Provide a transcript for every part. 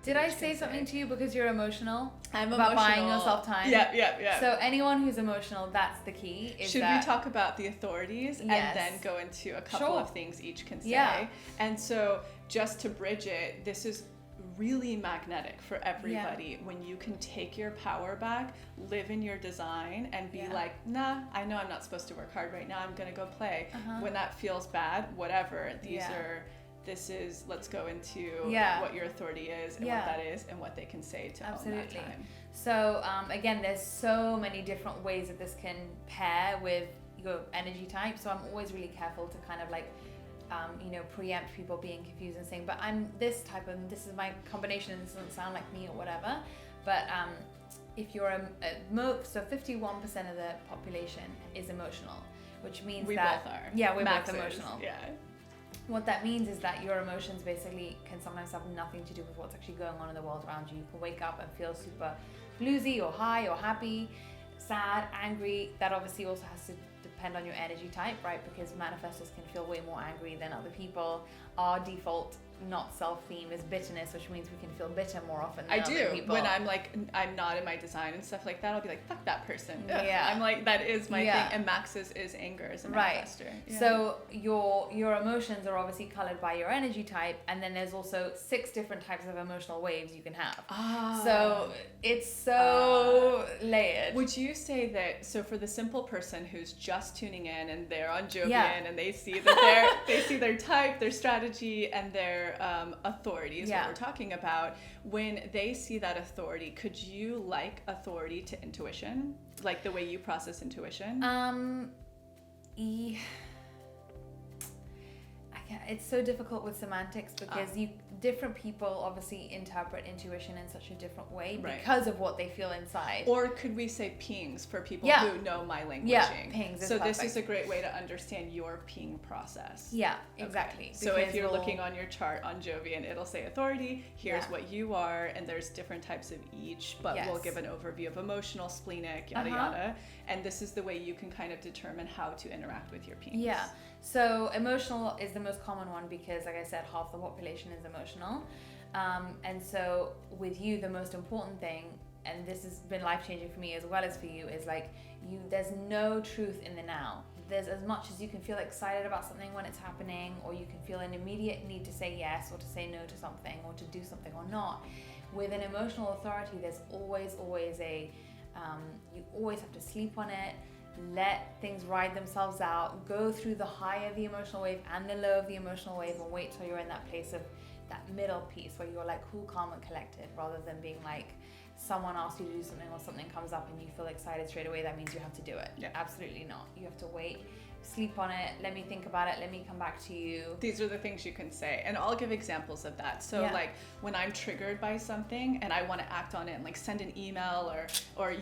Did I say something to you because you're emotional? I'm about emotional. buying yourself time? Yeah. So anyone who's emotional, that's the key. Should we talk about the authorities and then go into a couple of things each can say? Yeah. And so just to bridge it, this is really magnetic for everybody when you can take your power back, live in your design, and be like, nah, I know I'm not supposed to work hard right now, I'm gonna go play. When that feels bad, whatever, this is, let's go into what your authority is and what that is and what they can say to own that time. So again, there's so many different ways that this can pair with your energy type, so I'm always really careful to kind of like preempt people being confused and saying, but I'm this type and this is my combination and this doesn't sound like me or whatever. But if you're so 51% of the population is emotional, which means we that both are. Yeah, we're both emotional. Yeah. What that means is that your emotions basically can sometimes have nothing to do with what's actually going on in the world around you. You can wake up and feel super bluesy or high or happy, sad, angry. That obviously also has to depend on your energy type, right? Because manifestors can feel way more angry than other people. Our default not self-theme is bitterness, which means we can feel bitter more often than other people. When I'm not in my design and stuff like that, I'll be like, fuck that person. I'm like, that is my thing. And Max's is anger as a manifestor. So your emotions are obviously colored by your energy type, and then there's also 6 different types of emotional waves you can have. So it's so layered. Would you say that, so for the simple person who's just tuning in and they're on Jovian and they see that they see their type, their strategy, and their authority is what we're talking about. When they see that authority, could you like authority to intuition? Like the way you process intuition? It's so difficult with semantics because different people obviously interpret intuition in such a different way because of what they feel inside. Or could we say pings for people who know my languaging? Yeah, pings is so perfect. This is a great way to understand your ping process. Yeah, exactly. So if you're looking on your chart on Jovian, it'll say authority, here's what you are, and there's different types of each, but we'll give an overview of emotional, splenic, yada yada. And this is the way you can kind of determine how to interact with your pings. Yeah. So emotional is the most common one because, like I said, half the population is emotional. And so with you, the most important thing, and this has been life-changing for me as well as for you, is like there's no truth in the now. There's as much as you can feel excited about something when it's happening, or you can feel an immediate need to say yes or to say no to something or to do something or not. With an emotional authority, there's always you always have to sleep on it, let things ride themselves out, go through the high of the emotional wave and the low of the emotional wave, and wait till you're in that place of that middle piece where you're like cool, calm, and collected, rather than being like someone asks you to do something or something comes up and you feel excited straight away. That means you have to do it. Absolutely not. You have to wait, sleep on it, let me think about it, let me come back to you. These are the things you can say, and I'll give examples of that. So like when I'm triggered by something and I want to act on it and like send an email or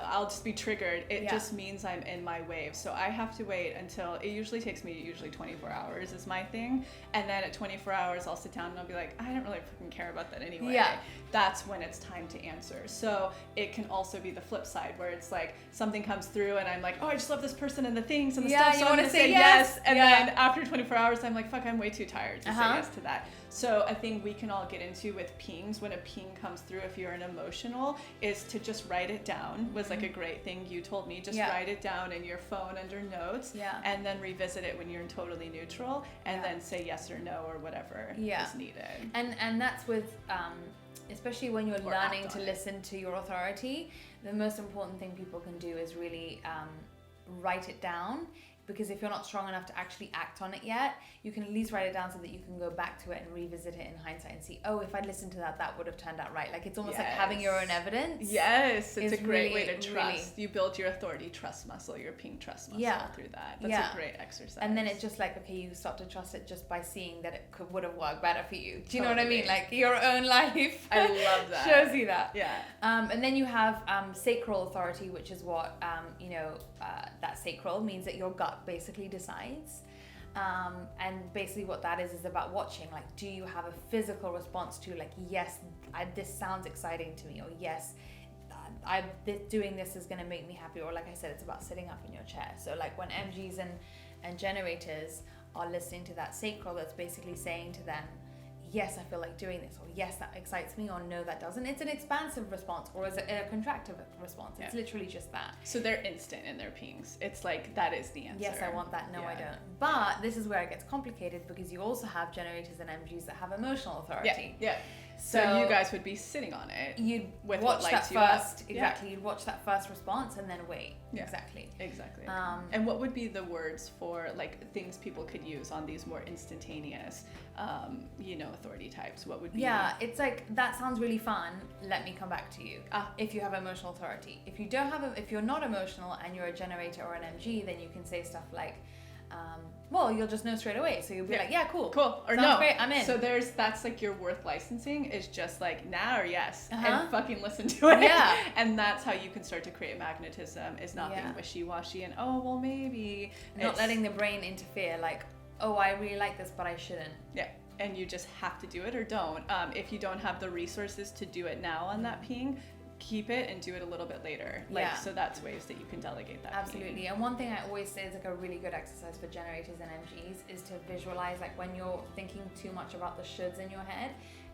I'll just be triggered. It just means I'm in my wave. So I have to wait until, it usually takes me 24 hours is my thing. And then at 24 hours, I'll sit down and I'll be like, I don't really freaking care about that anyway. That's when it's time to answer. So it can also be the flip side where it's like something comes through and I'm like, oh, I just love this person and the things and the stuff. So I'm gonna say yes. And then after 24 hours, I'm like, fuck, I'm way too tired to say yes to that. So I think we can all get into with pings, when a ping comes through, if you're an emotional, is to just write it down. Was like a great thing you told me. Just write it down in your phone under notes and then revisit it when you're in totally neutral and then say yes or no or whatever is needed. And that's with especially when you're learning to listen to your authority, the most important thing people can do is really write it down. Because if you're not strong enough to actually act on it yet, you can at least write it down so that you can go back to it and revisit it in hindsight and see, oh, if I'd listened to that, that would have turned out right. Like it's almost like having your own evidence. Yes, it's a great way to trust. You build your authority trust muscle, your ping trust muscle through that. That's a great exercise. And then it's just like, okay, you start to trust it just by seeing that it would have worked better for you. Do you know what I mean? Like your own life. I love that. Shows you that. Yeah. And then you have sacral authority, which is what, that sacral means that your gut basically decides. And basically what that is about watching, like, do you have a physical response to like, yes, this sounds exciting to me, or yes, doing this is going to make me happy, or like I said, it's about sitting up in your chair. So like when MGs and generators are listening to that sacral, that's basically saying to them, yes, I feel like doing this, or yes, that excites me, or no, that doesn't. It's an expansive response, or is it a contractive response? It's literally just that. So they're instant in their pings. It's like, that is the answer. Yes, I want that. No, I don't. But this is where it gets complicated, because you also have generators and MGs that have emotional authority. Yeah. So you guys would be sitting on it. You'd with watch what that lights you first, up. exactly. You'd watch that first response and then wait. Yeah. Exactly. And what would be the words for like things people could use on these more instantaneous, authority types? What would be? Yeah, it's like, that sounds really fun. Let me come back to you. If you have emotional authority. If you don't have, if you're not emotional and you're a generator or an MG, then you can say stuff like, well, you'll just know straight away. So you'll be like, yeah, cool. Or sounds no. Great, I'm in. So that's like your worth licensing is just like nah or yes, and fucking listen to it. Yeah. And that's how you can start to create magnetism, is not being wishy-washy and oh, well, maybe. Not letting the brain interfere, like, oh, I really like this, but I shouldn't. Yeah. And you just have to do it or don't. If you don't have the resources to do it now on that ping, keep it and do it a little bit later. So that's ways that you can delegate that. Absolutely. Ping. And one thing I always say is like a really good exercise for generators and MGs is to visualize, like when you're thinking too much about the shoulds in your head,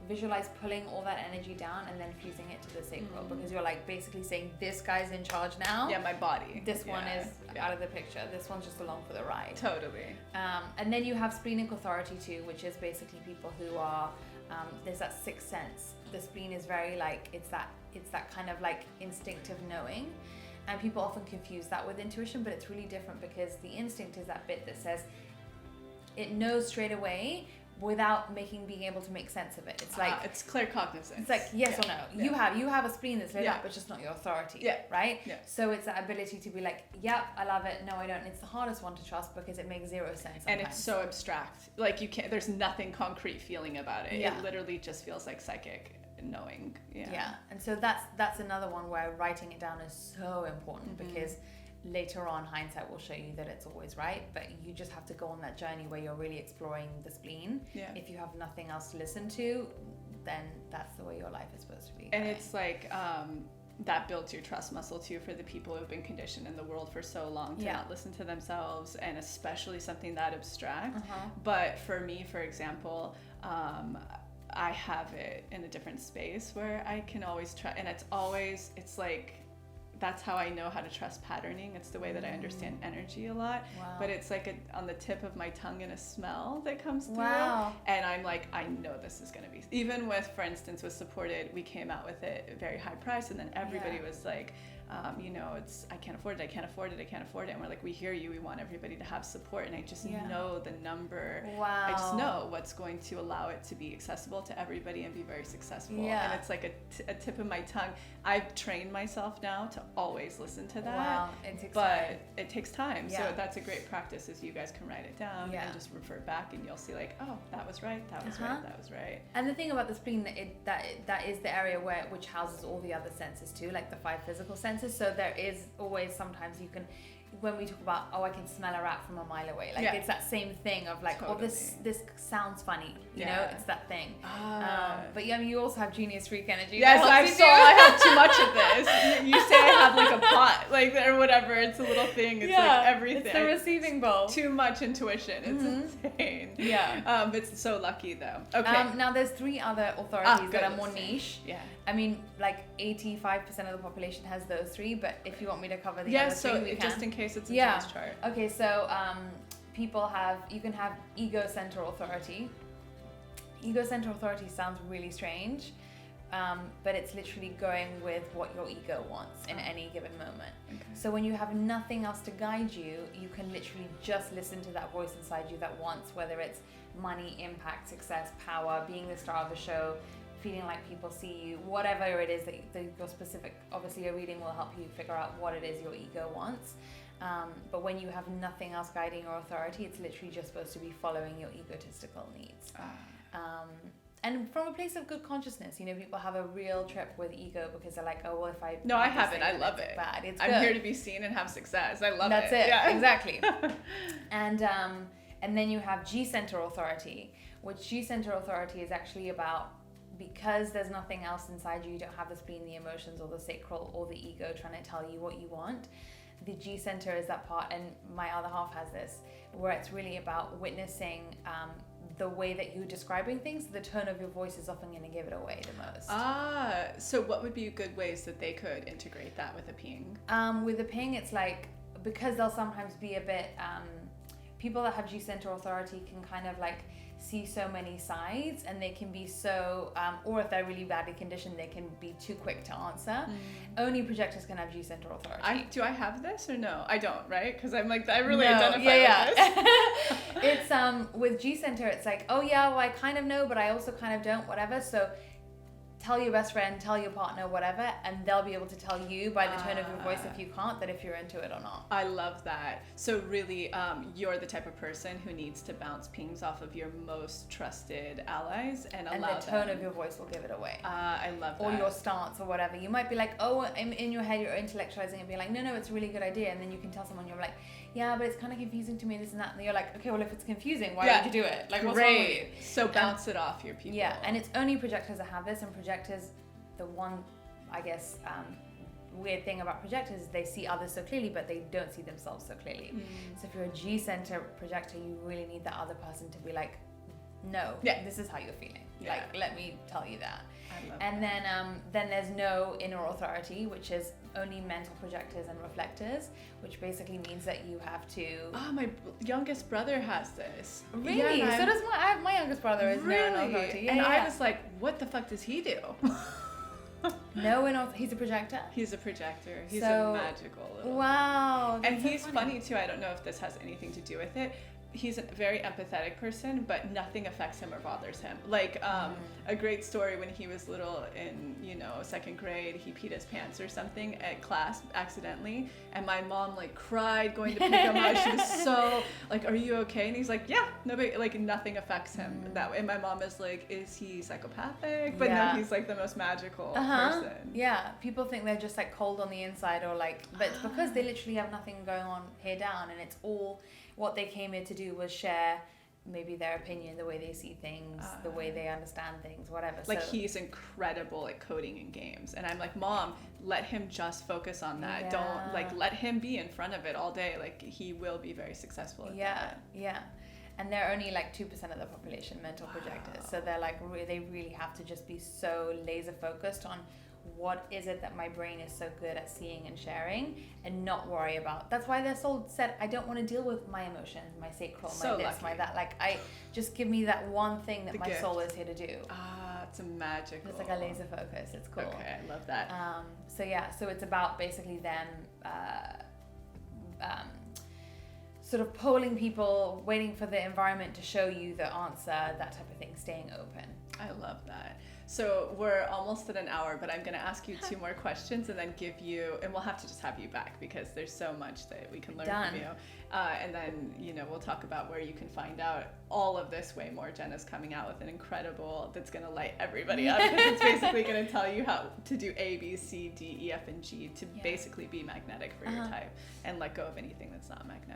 visualize pulling all that energy down and then fusing it to the sacral, because you're like basically saying, this guy's in charge now. Yeah, my body. This one is out of the picture. This one's just along for the ride. Totally. And then you have splenic authority too, which is basically people who are, there's that sixth sense. The spleen is very like, it's that kind of like instinctive knowing. And people often confuse that with intuition, but it's really different, because the instinct is that bit that says it knows straight away without being able to make sense of it. It's like it's claircognizance. It's like yes or no. You have a spleen that's lit up, but just not your authority. Yeah. Right? Yeah. So it's that ability to be like, yep, I love it. No, I don't. It's the hardest one to trust, because it makes zero sense sometimes. And it's so abstract. Like you can't. There's nothing concrete feeling about it. Yeah. It literally just feels like psychic knowing. Yeah. And so that's another one where writing it down is so important, because later on hindsight will show you that it's always right, but you just have to go on that journey where you're really exploring the spleen. If you have nothing else to listen to, then that's the way your life is supposed to be. And it's like that builds your trust muscle too, for the people who've been conditioned in the world for so long to not listen to themselves, and especially something that abstract. But for me, for example, I have it in a different space where I can always try, and it's like, that's how I know how to trust patterning. It's the way that I understand energy a lot. Wow. But it's like on the tip of my tongue and a smell that comes through. Wow. And I'm like, I know this is going to be, even with, for instance, with Supported, we came out with it at a very high price, and then everybody was like, it's, I can't afford it. And we're like, we hear you. We want everybody to have support. And I just know the number. Wow. I just know what's going to allow it to be accessible to everybody and be very successful. Yeah. And it's like a tip of my tongue. I've trained myself now to always listen to that. Wow. It takes time. Yeah. So that's a great practice, is you guys can write it down and just refer back, and you'll see like, oh, that was right. That was right. And the thing about the spleen, that is the area which houses all the other senses too, like the 5 physical senses. So there is always, sometimes you can, when we talk about, oh, I can smell a rat from a mile away, like it's that same thing of like, oh, this sounds funny, you know, it's that thing. But you also have genius freak energy. Yes, I have too much of this. You say I have like a pot, like, or whatever. It's a little thing. It's like everything. It's the receiving bowl. Too much intuition. It's insane. Yeah. It's so lucky though. Okay. Now there's 3 other authorities that are more niche. Yeah. I mean, like 85% of the population has those 3, but if you want me to cover the other 3, we can. Just in case it's a chance chart. Okay, so you can have ego center authority. Ego center authority sounds really strange, but it's literally going with what your ego wants in any given moment. Okay. So when you have nothing else to guide you, you can literally just listen to that voice inside you that wants, whether it's money, impact, success, power, being the star of the show, feeling like people see you, whatever it is that your specific, obviously a reading will help you figure out what it is your ego wants. But when you have nothing else guiding your authority, it's literally just supposed to be following your egotistical needs. And from a place of good consciousness, people have a real trip with ego because they're like, oh, well, if I... No, I haven't. I love it. Bad. It's I'm good. here to be seen and have success. I love That's it. it. Yeah. Exactly. And then you have G-center authority, which G-center authority is actually about, because there's nothing else inside you don't have the spleen, the emotions, or the sacral, or the ego trying to tell you what you want. The G center is that part, and my other half has this, where it's really about witnessing the way that you're describing things, the tone of your voice is often going to give it away the most. So what would be good ways that they could integrate that with a ping? With a ping, it's like, because they'll sometimes be a bit, people that have G center authority can kind of like see so many sides, and they can be so, or if they're really badly conditioned, they can be too quick to answer. Only projectors can have G center authority. Do I have this or no? I don't, right? Because I'm like, I really identify with this. It's with G center, it's like, oh yeah, well I kind of know, but I also kind of don't, whatever. So tell your best friend, tell your partner, whatever, and they'll be able to tell you by the tone of your voice if you can't, that if you're into it or not. I love that. So really, you're the type of person who needs to bounce pings off of your most trusted allies and allow them. And the tone of your voice will give it away. I love that. Or your stance or whatever. You might be like, oh, in your head you're intellectualizing and be like, no, it's a really good idea. And then you can tell someone, you're like, yeah, but it's kind of confusing to me, this and that. And you're like, okay, well, if it's confusing, why would you do it? Like, what's wrong with you? So bounce it off your people. Yeah, and it's only projectors that have this, and projectors, the one, I guess, weird thing about projectors is they see others so clearly, but they don't see themselves so clearly. So if you're a G center projector, you really need that other person to be like, no, this is how you're feeling. Like, let me tell you that. I love and that. then there's no inner authority, which is only mental projectors and reflectors, which basically means that you have to. Oh, my youngest brother has this. Really? Yeah, so does my youngest brother is no inner authority. Yeah, and I was like, what the fuck does he do? No inner. He's a projector. He's a projector. He's a magical little. Wow. And he's funny too. I don't know if this has anything to do with it. He's a very empathetic person, but nothing affects him or bothers him. Like a great story, when he was little in, second grade, he peed his pants or something at class accidentally, and my mom like cried going to pick him up. She was so like, are you okay? And he's like, yeah, nobody, like nothing affects him that way. And my mom is like, is he psychopathic? But no, he's like the most magical person. Yeah, people think they're just like cold on the inside, or like, but it's because they literally have nothing going on here down, and it's all what they came here to do was share maybe their opinion, the way they see things, the way they understand things, whatever. Like, he's incredible at coding in games, and I'm like, Mom, let him just focus on that. Don't like let him be in front of it all day. Like, he will be very successful at that. Yeah. And they're only like 2% of the population, mental projectors. So they're like, they really have to just be so laser focused on what is it that my brain is so good at seeing and sharing, and not worry about. That's why their soul said, I don't want to deal with my emotions, my sacral, my this, my that. Like, I just give me that one thing that my soul is here to do. It's a magical. It's like a laser focus. It's cool. Okay, I love that. So it's about basically them sort of polling people, waiting for the environment to show you the answer, that type of thing, staying open. I love that. So we're almost at an hour, but I'm going to ask you 2 more questions and then give you, and we'll have to just have you back because there's so much that we can learn from you. And then, we'll talk about where you can find out all of this way more. Jenna's coming out with an incredible, that's going to light everybody up. It's basically going to tell you how to do A, B, C, D, E, F, and G to basically be magnetic for your type and let go of anything that's not magnetic.